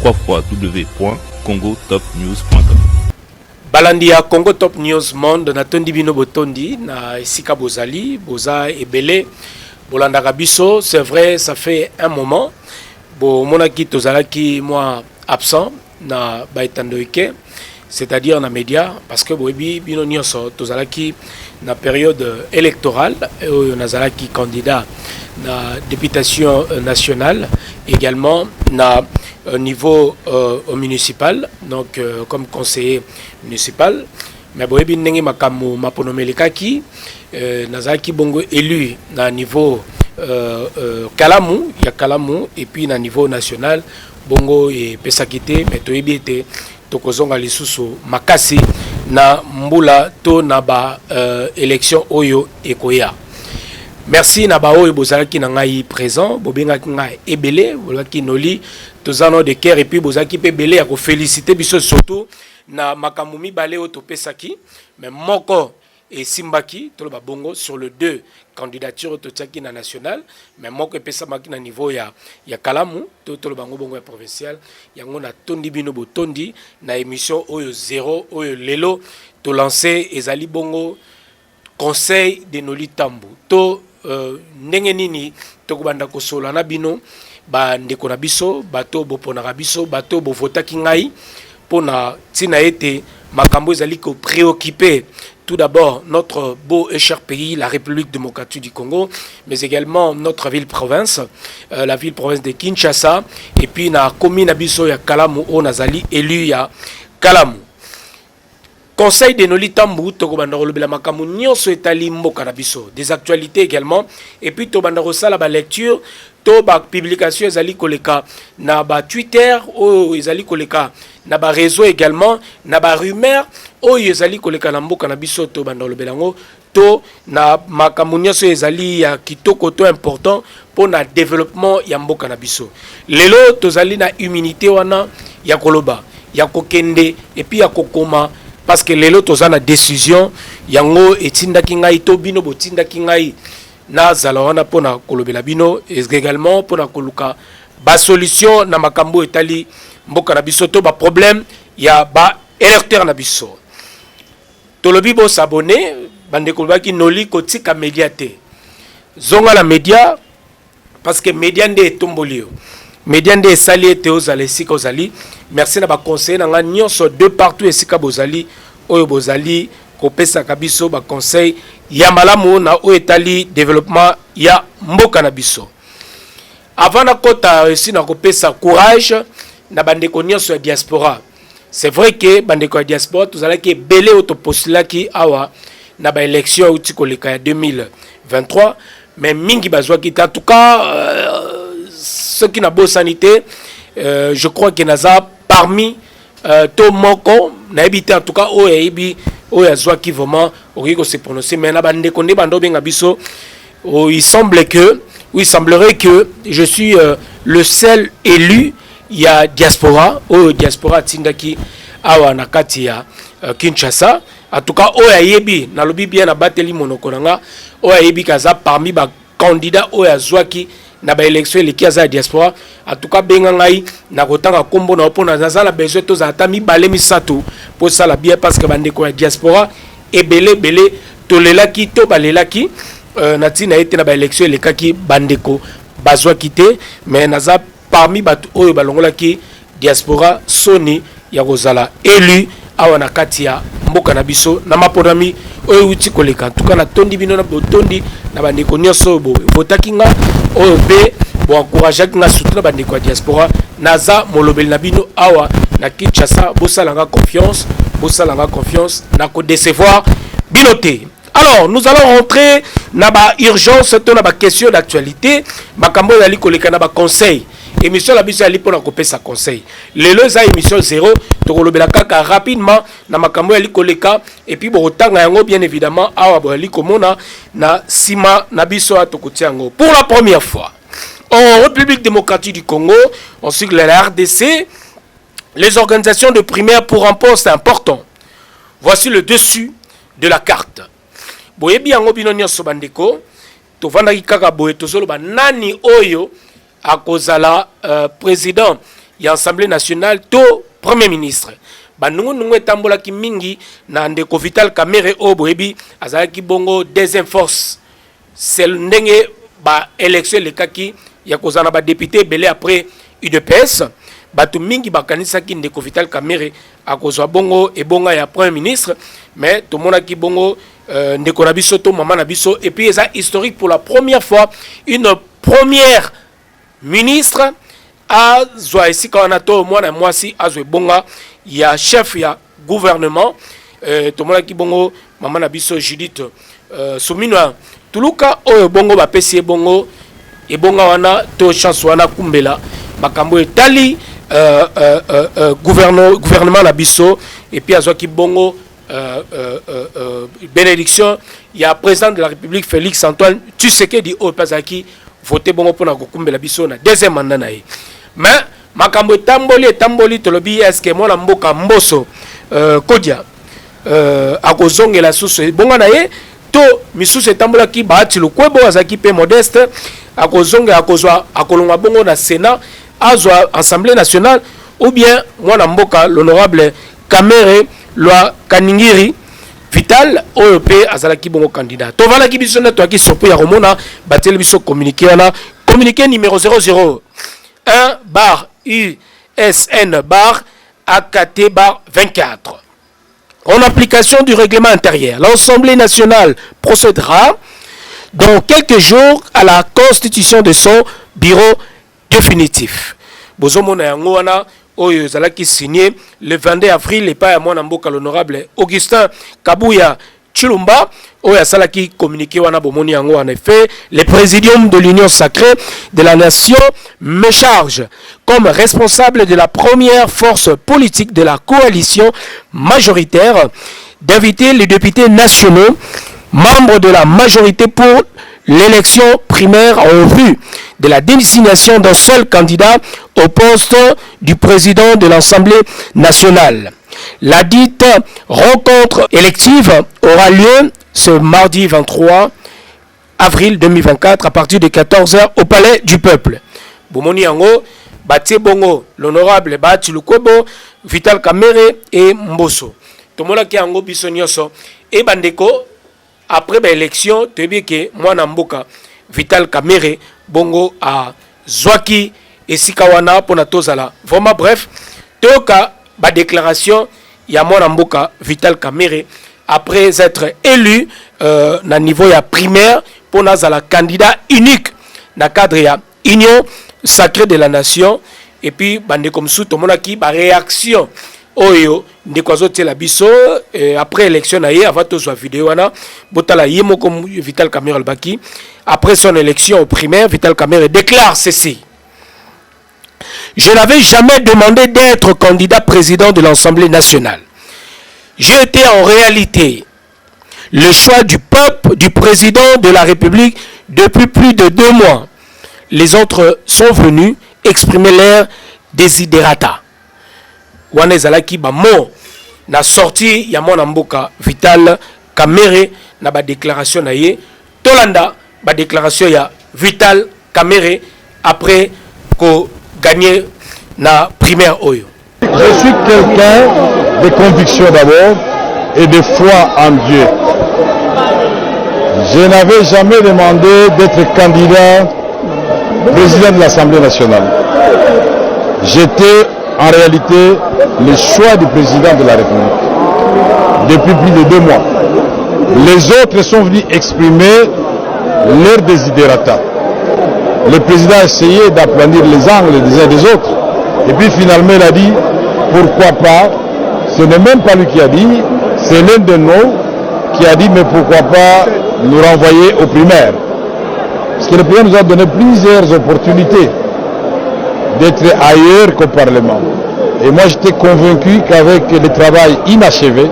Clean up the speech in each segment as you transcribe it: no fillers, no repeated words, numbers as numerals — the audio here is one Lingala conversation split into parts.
www.congotopnews.com. Balandi ya Congo Top News Monde na tondi bino botondi na esika bozali boza ebele bolandaka biso. C'est vrai, ça fait un moment bo monaki tozalaki moi absent na baetandoike, c'est-à-dire na média, parce que boyebi bino nyonso tozalaki na période électorale oyo nazalaki candidat na députation nationale, également na niveau municipal, donc comme conseiller municipal. Mais boyebi ndenge makamu maponomelekaki nazalaki bongo élu na niveau Kalamu, ya Kalamu, et puis na niveau national bongo et pesakite, mais toyebi ete tokozonga lisusu makasi na mbula to na ba élection oyo ekoya. Merci na ba oyo bozalaki na ngai présent, bobengaki ngai ebele, bolaki noli tozano de cœur, et puis bozalaki pe belé ya ko féliciter biso surtout na makambo mibale oyo topesaki, mais moko et simbaki toloba bongo sur le 2 candidature totiaki na national, mais moko epesa maki na niveau ya Kalamu toloba bongo ya provincial. Yango na tondi bino botondi na émission oyo 0 oyo lelo to lancer ezali bongo conseil de Noli Tambu to ndenge nini tokobanda kosola na bino ba ndeko na biso bato boponaka biso bato bovotaki ngai pona tina ete makambo ezali ko préoccuper tout d'abord notre beau et cher pays, la République démocratique du Congo, mais également notre ville-province, la ville-province de Kinshasa, et puis na commune abiso ya Kalamu o nazali élu ya Kalamu. Conseil de Noli Tambu, tokobanda kolobela makambo nyonso etali mboka na biso, des actualités également, et puis tokobanda kosala ba lecture to ba publication ezali koleka na ba Twitter o ezali koleka na ba réseau également, na ba rumeur o ezali koleka na mboka na biso to banda kolobela ngo to na makambo nyonso ezali ya kitoko to important pour na développement ya mboka na biso. Lelo tozali na immunité wana ya koloba, ya kokende et puis ya kokoma, parce que lelo tozana décision yango etindaki ngai to bino botindaki ngai na zalawana pona kolobela bino, également pona koluka ba solution na makambo etali mboka na biso to ba problème ya ba électeur na biso. Tolobi bo s'abonner bande kolobaki noli kotika média te zonga la média, parce que média nde tombolio média nde sali ete ozali sika ozali. Merci na ba conseiller na nga nyonso de partout esika bozali oyo bozali kopesa kabiso ba conseil ya malamu na o etali développement ya mboka na biso. Avant na kota esi na kopesa courage na bandeko nyonso ya diaspora. C'est vrai que bandeko ya diaspora tozalaki belé autopostulaki awa na ba élection uti koleka ya 2023, mais mingi bazwaki en tout cas ceux qui n'a beau sanité, je crois que naza parmi to moko na ebité en tout cas o ebi o yazwa qui vraiment o se prononcer, mais na bande konde bando benga biso il semblerait que je suis le seul élu ya diaspora o diaspora tindaki awa na kati ya Kinshasa. En tout cas o yebi na lobi bien na bateli monoko nanga o yebi kaza parmi ba candidats o yazwa ki na ba élection eleki aza diaspora. En tout cas benga ngai na kotanga kombo na opona za la besoin to za ata mibale misato pour ça la bien, parce que bandeko ya diaspora ebele bele tolelaki to balelaki na tina ete na ba élection elekaki bandeko bazwa kité, mais naza parmi batu oyo balongolaki diaspora soni ya kozala élu awa na kati ya mboka na biso na maponami oyo uti koleka. En tout cas na tondi bino na botondi na bandeko nyonso bo votaki nga oyo pe bo encourageaki nga surtout na bandeko ya diaspora naza molobeli na bino awa na Kinshasa. Bosalanga confiance na ko décevoir bino te. Alors nous allons rentrer na ba urgence to na ba question d'actualité makambo yali koleka na ba conseil. Émission la biso ali pona kopesa conseil. Lelo za émission 0 to kolobela kaka rapidement na makambo yali koleka, et puis bo tanga yango bien évidemment awa bo yali komona na sima na biso atokotia yango pour la première fois en République démocratique du Congo, en sigle la RDC. Les organisations de primaire pour un poste important. Voici le dessus de la carte. Boyebi yango bino nyonso bandeko to vandaki kaka boye tozoloba nani oyo akozala président ya Assemblée nationale to Premier ministre. Banungu etambola ki mingi na ndeko Vital Kamerhe oboyebi azalaki bongo deuxième force. C'est ndenge ba élection lekaki ya kozana ba député belé après UDPS. Batu mingi bakanisa ki ndeko Vital Kamerhe akozwa bongo ebonga ya Premier ministre, mais tout le monde qui bongo ndeko na biso to mama na biso, et puis ça historique pour la première fois une première ministre a zwa esika wana to mwana mwasi azwe bonga ya chef ya gouvernement, tout le monde qui bongo mama na biso Judith Suminwa tuluka oyo bongo bapesi bongo ebonga wana to chance wana kumbela makambo etali gouvernement la biso, et puis azwa ki bongo bénédiction il y a président de la République Félix Antoine Tshisekedi au Pazaki voté bongo pour na kukumbela biso na deuxième mandat na ye. Mais makambo tamboli tolobi est-ce que mona mboka mboso kodia akozongela susu bonga na ye to misusu etambola ki baati lukwebo azaki pe modeste akozonga akozwa akolonga bongo na Sénat azwa Assemblée nationale, ou bien mwana mboka l'honorable Kamerhe Lwa Kaningiri Vital OEP azalaki bongo candidat. To vala ki biso na to aki sopo ya romona batel biso communiqué wana communiqué numéro 001 bar USN bar AKT bar 24. En application du règlement intérieur, l'Assemblée nationale procédera dans quelques jours à la constitution de son bureau définitif. Bozomona yango wana oyo zalaki signé le 22 avril et pas à mwana mboka l'honorable Augustin Kabuya Chilumba oyo asalaki communiqué wana bomoni yango. En effet, le présidium de l'Union sacrée de la nation me charge comme responsable de la première force politique de la coalition majoritaire d'inviter les députés nationaux membres de la majorité pour l'élection primaire en vue de la désignation d'un seul candidat au poste du président de l'Assemblée nationale. La dite rencontre élective aura lieu ce mardi 23 avril 2024 à partir de 14h au Palais du Peuple. Bomoni yango batie bongo l'honorable Bahati Lukwebo, Vital Kamerhe et Mboso. Tomola ki yango biso nyonso et bandeko après l'élection tu sais que mwana mboka Vital Kamerhe bongo a zwaki esika wana pona tozala. Vraiment bref, toka ba déclaration ya mwana mboka Vital Kamerhe après être élu na niveau ya primaire pona zala candidat unique na cadre ya Union sacrée de la nation, et puis bande comme sous to monaki ba réaction oyo ndeko azotela biso après élection na ye avant tozwa vidéo wana botala yemo comme Vital Kamerhe albaki après son élection au primaire. Vital Kamerhe déclare ceci: je n'avais jamais demandé d'être candidat président de l'Assemblée nationale. J'ai été en réalité le choix du peuple, du président de la République depuis plus de 2 mois. Les autres sont venus exprimer leur desiderata. Wane zalaki ba mo na sorti ya mwana mboka Vital Kamerhe na ba déclaration na ye tolanda ba déclaration ya Vital Kamerhe après ko gagner na primaire oyo. Je suis quelqu'un de conviction d'abord et de foi en Dieu. Je n'avais jamais demandé d'être candidat président de l'Assemblée nationale. J'étais en réalité le choix du président de la République depuis plus de 2 mois. Les autres sont venus exprimer leur desiderata. Le président a essayé d'aplanir les angles des uns des autres. Et puis finalement il a dit, pourquoi pas, ce n'est même pas lui qui a dit, c'est l'un de nous qui a dit, mais pourquoi pas nous renvoyer aux primaires. Parce que le président nous a donné plusieurs opportunités d'être ailleurs qu'au Parlement. Et moi j'étais convaincu qu'avec le travail inachevé,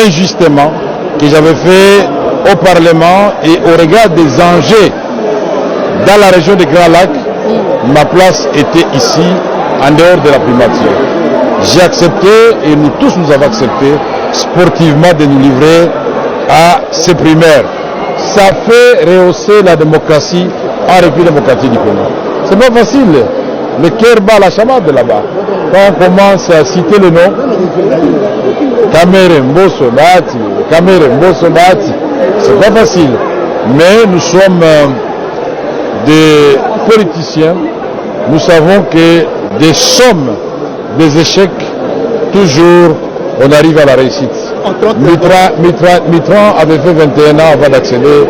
injustement, que j'avais fait au Parlement et au regard des enjeux dans la région des Grands Lacs, ma place était ici, en dehors de la primature. J'ai accepté, et nous tous nous avons accepté, sportivement de nous livrer à ces primaires. Ça fait rehausser la démocratie en République démocratique du Congo. C'est pas facile. le cœur bat la chamade là-bas. Quand on commence à citer le nom, Kamere Mbosso Bahati, Kamere Mbosso Bahati, c'est pas facile. Mais nous sommes des politiciens, nous savons que des sommes, des échecs, toujours on arrive à la réussite. Mitran avait fait 21 ans avant d'accéder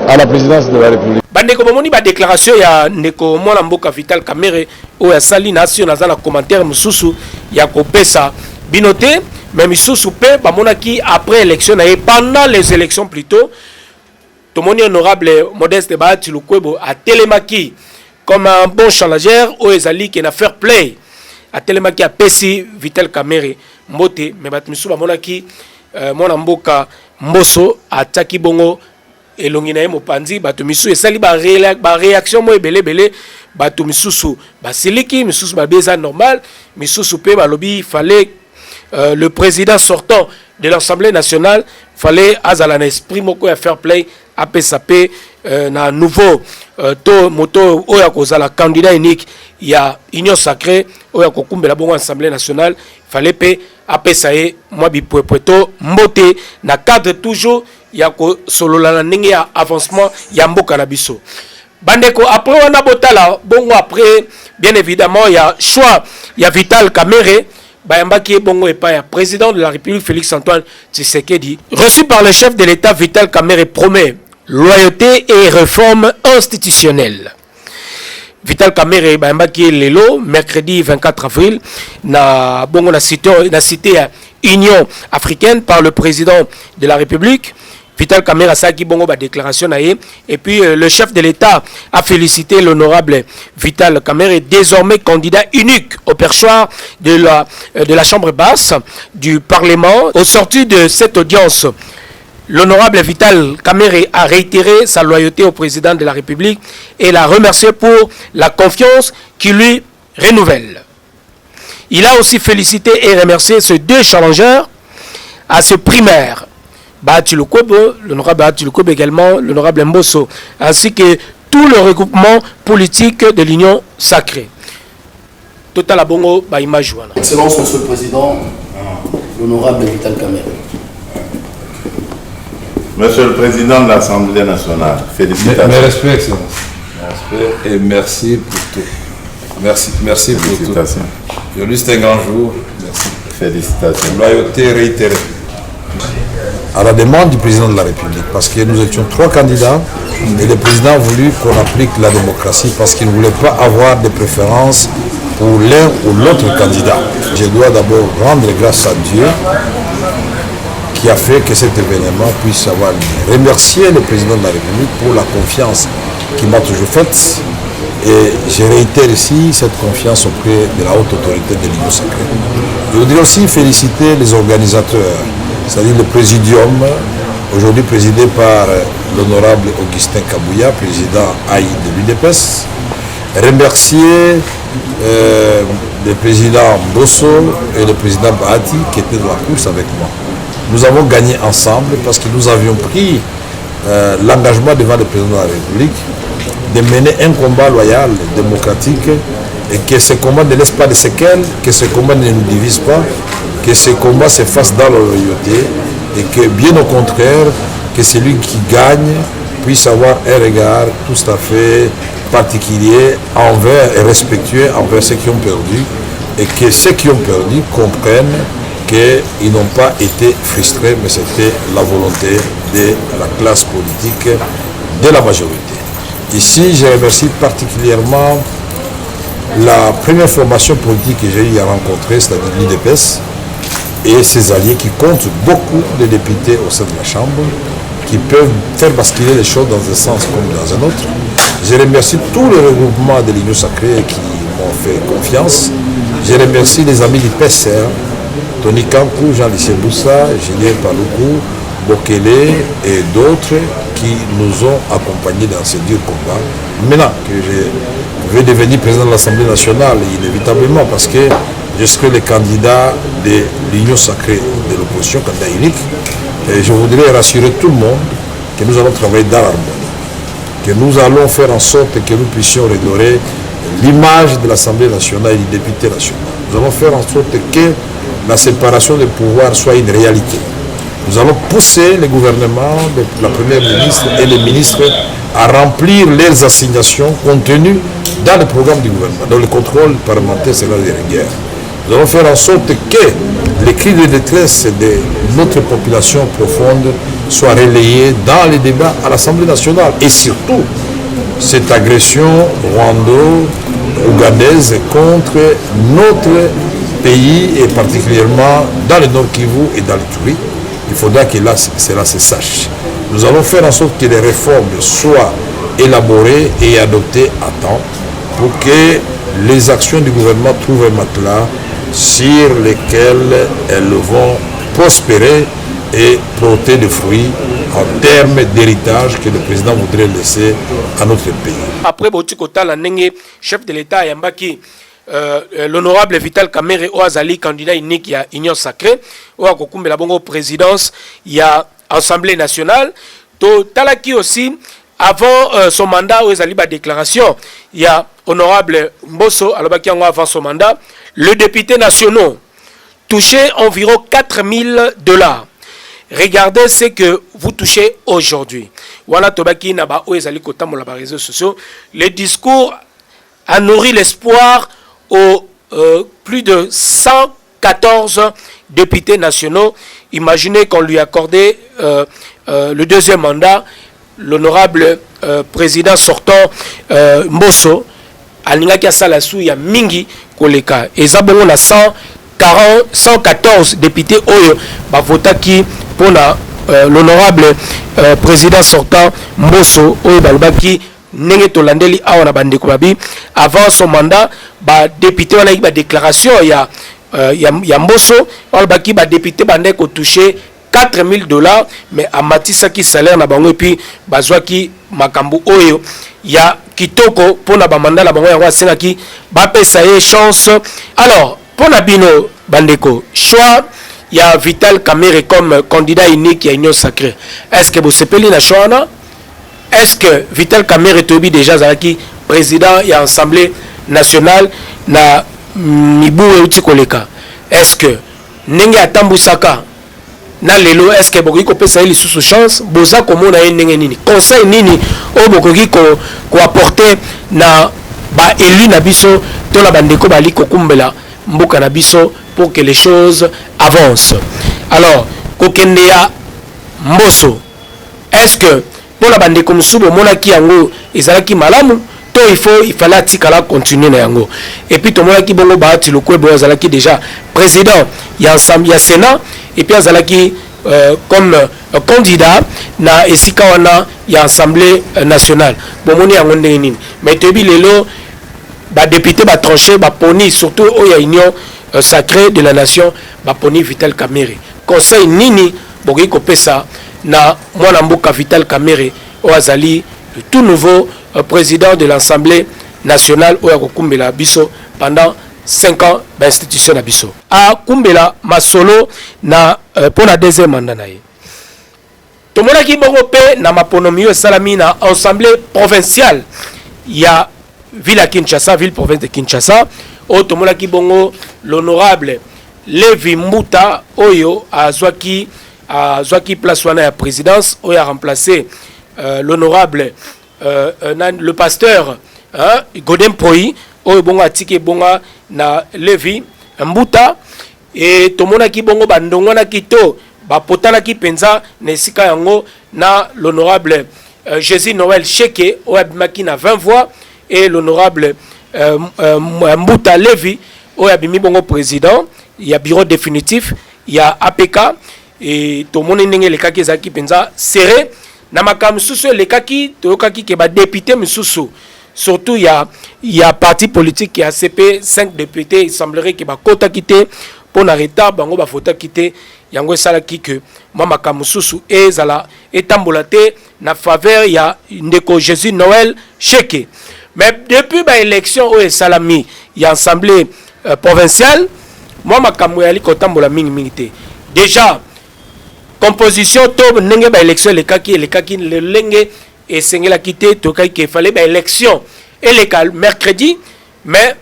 à la présidence de la République. Bandeko bomoni ba déclaration ya ndeko mwana mboka Vital Kamerhe o ya sali nation naza na commentaire mususu ya kopesa binote mais misusu pe bamonaki après élection et pendant les élections plutôt tomoni honorable Modeste Bahati Lukwebo a télémaki comme un bon challenger o ezali qui na fair play a télémaki a pesi Vital Kamerhe mbote mais bat misusu bamonaki mwana mboka Mbosso ataki bongo elongi na ye mopanzi bato misusu esali ba réaction mo ebele bato misusu basiliki misusu babeza normal misusu pe balobi fallait le président sortant de l'Assemblée nationale fallait azala na esprit moko ya fair play apesa pe na nouveau to moto oya kozala candidat unique ya union sacrée oya kokumbela bongo Assemblée nationale fallait pe apesa ye mwa bipwepweto mbote na cadre toujours ya ko solola na ndenge ya avancement ya mboka na biso bandeko après wana botala bongo après bien évidemment ya choix ya Vital Kamerhe bayambaki bongo epa ya président de la République Félix Antoine Tshisekedi reçu par le chef de l'État. Vital Kamerhe promet loyauté et réforme institutionnelle. Vital Kamerhe bayambaki lelo mercredi 24 avril na bongo na cité Union africaine par le président de la République. Vital Kamerhe a saki bongo ba déclaration na ye et puis le chef de l'État a félicité l'honorable Vital Kamerhe, désormais candidat unique au perchoir de la chambre basse du Parlement. Au sorti de cette audience, l'honorable Vital Kamerhe a réitéré sa loyauté au président de la République et l'a remercié pour la confiance qu'il lui renouvelle. Il a aussi félicité et remercié ces deux challengers à ce primaire. Bahati Lukwebo, l'honorable Bahati Lukwebo également, l'honorable Mbosso, ainsi que tout le regroupement politique de l'Union sacrée. Total Abongo, image wana. Excellence, Monsieur le Président, l'honorable Vital Kamerhe. Monsieur le Président de l'Assemblée nationale, félicitations. Mes respects, Excellence. Mes respects et merci pour tout. Merci pour tout. Aujourd'hui, c'est un grand jour. Merci. Félicitations. Loyauté réitérée. À la demande du président de la République, parce que nous étions 3 candidats et le président a voulu qu'on applique la démocratie parce qu'il ne voulait pas avoir de préférence pour l'un ou l'autre candidat. Je dois d'abord rendre grâce à Dieu qui a fait que cet événement puisse avoir lieu. Remercier le président de la République pour la confiance qu'il m'a toujours faite et je réitère ici cette confiance auprès de la haute autorité de l'Union sacrée. Je voudrais aussi féliciter les organisateurs, c'est-à-dire le présidium, aujourd'hui présidé par l'honorable Augustin Kabouya, président AI de l'UDPS. Remercier le président Mbosso et le président Bahati qui étaient dans la course avec moi. Nous avons gagné ensemble parce que nous avions pris l'engagement devant le président de la République de mener un combat loyal, démocratique, et que ce combat ne laisse pas de séquelles, que ce combat ne nous divise pas, que ce combat se fasse dans la loyauté et que bien au contraire, que celui qui gagne puisse avoir un regard tout à fait particulier envers et respectueux envers ceux qui ont perdu et que ceux qui ont perdu comprennent qu'ils n'ont pas été frustrés mais c'était la volonté de la classe politique de la majorité. Ici, je remercie particulièrement la première formation politique que j'ai eu à rencontrer, c'est-à-dire l'UDPS, et ses alliés qui comptent beaucoup de députés au sein de la Chambre, qui peuvent faire basculer les choses dans un sens comme dans un autre. Je remercie tous les regroupements de l'Union sacrée qui m'ont fait confiance. Je remercie les amis du PCR, Tony Kankou, Jean-Lycée Boussa, Julien Paloukou, Bokele et d'autres qui nous ont accompagnés dans ce dur combat. Maintenant que je vais devenir président de l'Assemblée nationale, inévitablement, parce que je serai le candidat de l'Union sacrée de l'opposition, candidat unique, et je voudrais rassurer tout le monde que nous allons travailler dans l'harmonie, que nous allons faire en sorte que nous puissions redorer l'image de l'Assemblée nationale et du député national. Nous allons faire en sorte que la séparation des pouvoirs soit une réalité. Nous allons pousser le gouvernement, la Première ministre et les ministres à remplir leurs assignations contenues dans le programme du gouvernement. Donc le contrôle parlementaire sera de rigueur. Nous allons faire en sorte que les cris de détresse de notre population profonde soient relayés dans les débats à l'Assemblée nationale. Et surtout, cette agression rwando-ougandaise contre notre pays et particulièrement dans le Nord Kivu et dans le Turi, il faudra que là, cela se sache. Nous allons faire en sorte que les réformes soient élaborées et adoptées à temps pour que les actions du gouvernement trouvent un matelas sur lesquels elles vont prospérer et porter des fruits en termes d'héritage que le président voudrait laisser à notre pays. Après Botikota, la chef de l'État Yambaki, l'honorable Vital Kamerhe Oazali, candidat unique, il y a Union Sacrée, ou à Kokumbe la bongo présidence, il y a Assemblée nationale. Talaki aussi, avant son mandat, Oazali ba déclaration, il y a honorable Mbosso, avant son mandat, le député national touchait environ 4 000 $. Regardez ce que vous touchez aujourd'hui. Voilà Tobaki Naba Oazali Kota mon réseaux sociaux. Le discours a nourri l'espoir aux plus de 114 députés nationaux. Imaginez qu'on lui accordait le deuxième mandat, l'honorable président sortant Mbosso, alingaki asala su ya mingi koleka. Eza bongo na 114 députés oyo bavotaki pour l'honorable président sortant Mbosso oyo balobaki ndenge tolandeli awa na bandeko babi avant son mandat ba député wana ba déclaration ya Mbosso balobaki ba député bandeko touché 4 000 $, mais amatisaki salaire na bango et puis bazwaki makambo oyo ya kitoko pona ba mandat la bango yango asengaki ba pesa ye chance. Alors pona bino bandeko, choix il y a Vital Kamerhe comme candidat unique à Union Sacrée. Est-ce que vous sepeli na choix na? Est-ce que Vital Kamerhe tobi déjà zalaki président et Assemblée nationale na mibu euti koleka? Est-ce que ndenge atambusaka na lelo, est-ce que bokoki kopesa ye lisusu chance? Boza komona ye ndenge nini? Conseil nini o bokoki ko apporter na ba élu na biso to la bandeko bali kokumbela mboka na biso pour que les choses avancent? Alors kokende ya Mbosso, est-ce que pour la bandeko musubo monaki yango ezalaki malamu to il fallait atikala continuer na yango? Et puis tomonaki bongo baati lokwebo ezalaki déjà président ya Sénat et puis azalaki comme candidat na esika wana ya Assemblée nationale. Bomoni yango ndenge nini? Mais tobi lelo ba député ba tranché ba poni surtout au ya Union Sacrée de la Nation ba poni Vital Kamerhe. Conseil nini bokoki kopesa na mwana mboka Vital Kamerhe Oazali, le tout nouveau président de l'Assemblée nationale oya kokumbela biso pendant 5 ans d'institution na biso. A kumbela masolo na pour la deuxième mandat na ye. Tomonaki bongo pe na maponomio salami na Assemblée provinciale ya ville à Kinshasa, ville province de Kinshasa. O tomonaki bongo l'honorable Levi Mbuta oyo azwaki place wana ya présidence oyo a remplacé l'honorable le pasteur Godem Poi oyo bongo atiki bonga na Levi Mbuta. Et tomonaki bongo bandongwana kito bapotanaki penza na esika yango na l'honorable Jésus Noël Cheke oyo abimaki na 20 voix et l'honorable Mbuta Levi oyo abimi bongo président. Il y a bureau définitif, il y a APK et tout le monde est lekaki ezaki penza serré na makam susu lekaki toyokaki ke ba député misusu. Surtout il y a parti politique qui a CP 5 députés, il semblerait que ba kota quitté pour n'arrêter bango ba fota quitté yango salaki que mama kamususu ezala etambolate na faveur ya ndeko Jésus Noël Cheke. Mais depuis ba élection au salami il y a assemblée provinciale moi makambo yali kotambola mingi te. Déjà composition to ndenge ba élection lekaki le lenge et sengela quitté to kai ke fallait ba élection et le mercredi mais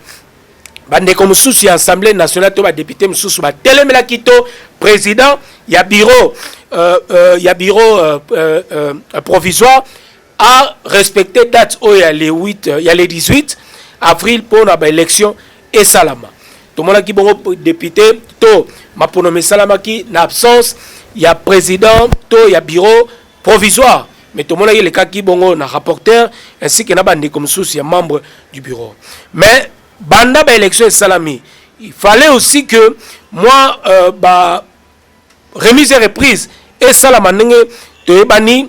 bandeko mususu ya Assemblée nationale to ba député mususu ba telemela kito président ya bureau provisoire a respecté date il y a les 8 il y a les 18 avril pour la élection et salama tout le monde qui bon député to mapono salama qui na absence il y a président to il y a bureau provisoire mais tout le monde le cas qui bon na rapporteur ainsi que na bande comme sous il y a membre du bureau mais banda ba élection et salami il fallait aussi que moi remise et reprise et salama nenge to bani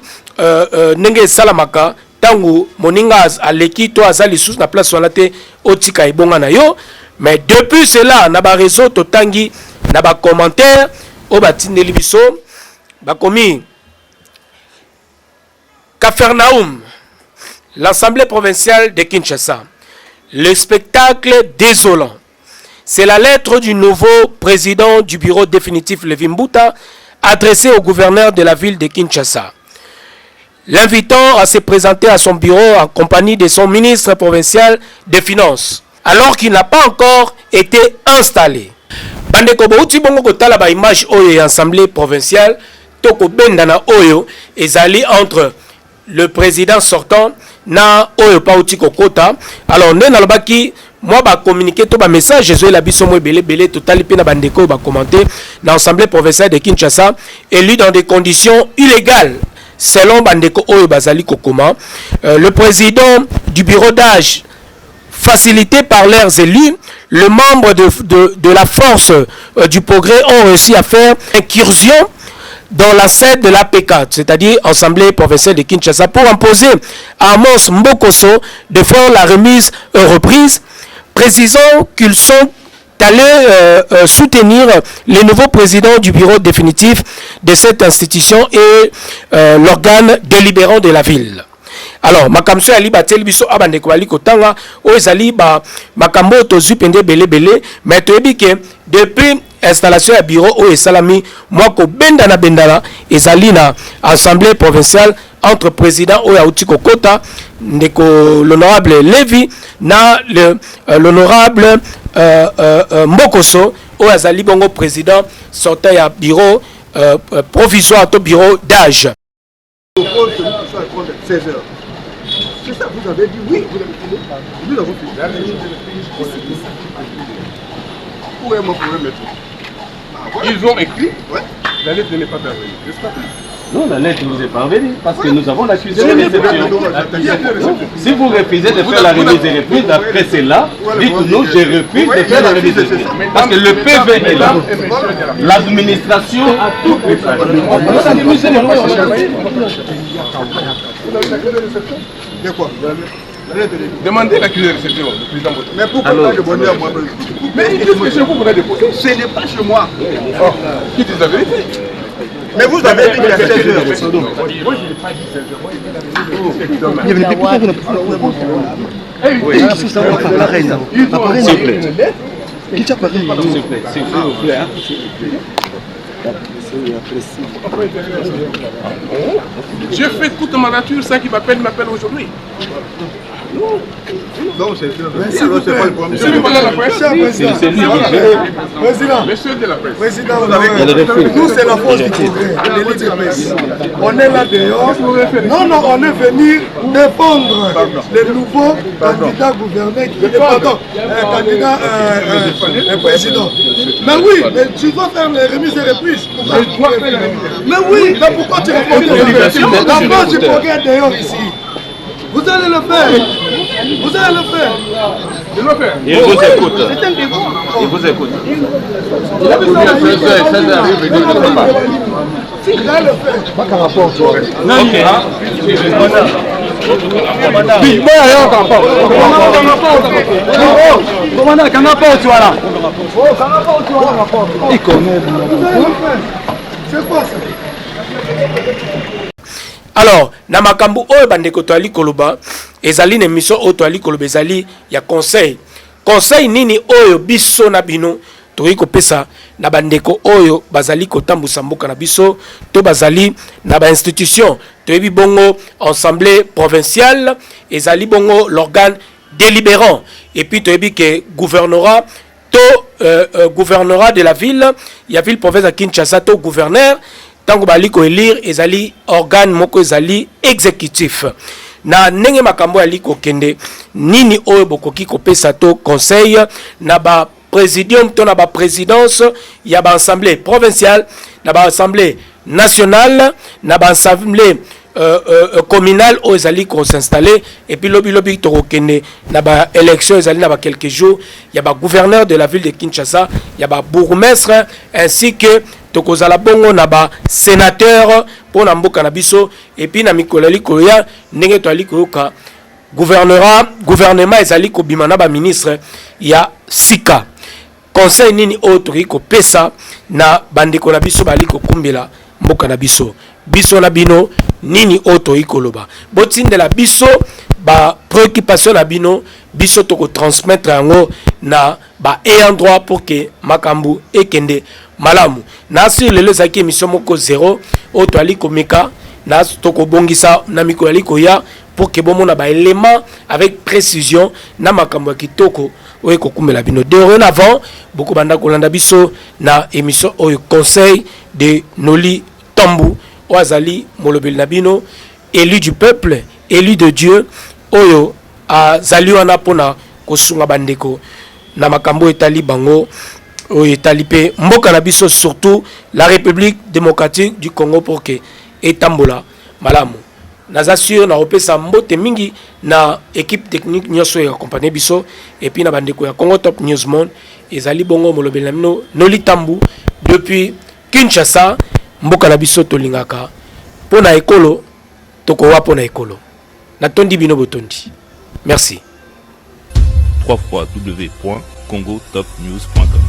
nenge salamaka tangu moninga aleki to azali sous na place wana te otika ibonga na yo mais depuis cela na ba réseau to tangi na ba commentaire o batindeli biso ba komi Capernaum, l'Assemblée provinciale de Kinshasa, le spectacle désolant. C'est la lettre du nouveau président du bureau définitif Levi Mbuta adressée au gouverneur de la ville de Kinshasa, l'invitant à se présenter à son bureau en compagnie de son ministre provincial des Finances, alors qu'il n'a pas encore été installé. Bandeko bouti bongo kotala ba image oyo Assemblée provinciale toko bendana oyo ezali entre le président sortant na oyo pauti kokota. Alors nena lobaki moi ba communiquer to ba message Jésus la biso mo belé totali pe na bandeko ba commenter na Assemblée provinciale de Kinshasa élu dans des conditions illégales selon bandeko oyo bazali kokoma. Le président du bureau d'âge facilité par leurs élus, les membres de la force du progrès ont réussi à faire incursion dans la sede de l'AP4, c'est-à-dire Assemblée provinciale de Kinshasa, pour imposer à Amos Mbokoso de faire la remise reprise, précisant qu'ils sont allés soutenir les nouveaux présidents du bureau définitif de cette institution et l'organe délibérant de la ville. Alors, makamso ali batel biso abande ko ali kotanga o ezali ba makambo to zupende belé mais to ebike depuis installation ya bureau o esalami moi ko bendana ezali na assemblée provinciale entre président o ya uti kokota ndeko l'honorable Levi na l'honorable Mbokoso o azali bongo président sortant ya bureau provisoire to bureau d'âge. 16 heures. C'est ça, vous avez dit oui, vous avez filé. Nous avons filé. Où est mon problème maintenant? Ils ont écrit, ouais. La lettre n'est pas parvenue, n'est-ce pas? Non, la lettre nous est parvenue parce que nous avons l'accusé de réception. Si vous refusez de faire la remise et reprise, après cela, dites-nous, je refuse de faire la remise et reprise. Parce que le PV est là. L'administration a tout préparé. De quoi? Demandez l'accusé de réception, le président Boto. Mais pourquoi pas demander à moi? Mais il dit que chez vous, vous avez déposé. Ce n'est pas chez moi. Oh, qui dit la vérité? Mais vous avez dit qu'il y a 16 heures. Moi, je n'ai pas dit 16 heures. Il y avait des députés S'il vous plaît. Qui t'a parlé? S'il vous plaît. J'ai fait toute ma nature, ça qui m'appelle aujourd'hui. Non, c'est pas le problème. C'est lui qui la presse. C'est lui qui Président. Monsieur de la presse. Président, nous c'est la force du progrès. On est là dehors. Non, on est venu défendre les nouveaux candidats gouverneurs qui étaient candidat président. Mais oui, mais tu dois faire les remises et reprises. Mais oui, mais pourquoi tu réponds? La force du progrès est dehors ici. Vous allez le faire. Vous allez le faire. Je le fais. Il vous écoute. C'est un débat. Il vous écoute. Il a besoin de il va le faire. Pas qu'un rapport, tu vois. Non, Oui, moi, il y a un rapport. commandant, qu'un rapport, tu vois là. Il connaît. C'est quoi ça? Alors, na makambu oyo bandeko toali koloba ezali na mission oyo toali koloba ezali ya conseil nini oyo biso na bino toyi kopesa na bandeko oyo bazali kotambusa mboka na biso to bazali na ba institution toyebi bongo assemblée provinciale ezali bongo l'organe délibérant et puis tu as dit que gouvernorat gouvernorat de la ville, il y a ville province à Kinshasa, to gouverneur, tant que bali ko élire, ezali organe moko ezali exécutif. Na nenge makambo ali ko kende, nini oyo bokoki ko pesa to conseil, na ba présidium, to na ba présidence, ya ba assemblée provinciale, na ba assemblée nationale, na ba assemblée communal aux ezali qu'on s'installer et puis lobby to kende na ba élection ezali na ba quelques jours il y a ba gouverneur de la ville de Kinshasa il y a ba bourgmestre ainsi que tokozala bongo na ba sénateur pour na mboka na biso et puis na mikolali koya ndenge to ali koyoka gouvernement ezali ko bima na ba ministre il y a sika conseil nini autre ko pesa na bandeko na biso bali ko kumbela mboka na biso biso na bino nini oto ikoloba botindela biso ba préoccupation na bino biso to ko transmettre yango na ba ayant droit pour que makambu ekende malamu na sur le zaki émission moko 0 oto ali komeka na to ko bongisa na miko ali koya pour que bomo na ba élément avec précision na makambu kitoko oyo ko kumela bino dorénavant beaucoup banda kolanda biso na émission oyo conseil de Noli Tambu Oazali Molobel Nabino, élu du peuple, élu de Dieu, Oyo, a Zaliwana Pona, Kosunga Bandeko, Namakambo Etali Bango, Oyo Etalipe, Mboka Nabiso, surtout la République démocratique du Congo pour que Etambola, Malamu. Nazassure, na opesa mbote mingi na équipe technique nyoso ya accompagné biso et puis na bandeko ya Congo Top News Monde ezali bongo Molobel Nabino Noli Tambu depuis Kinshasa. Mboka na biso tolingaka pona ekolo tokowa pona ekolo na tondi bino botondi merci www.congotopnews.com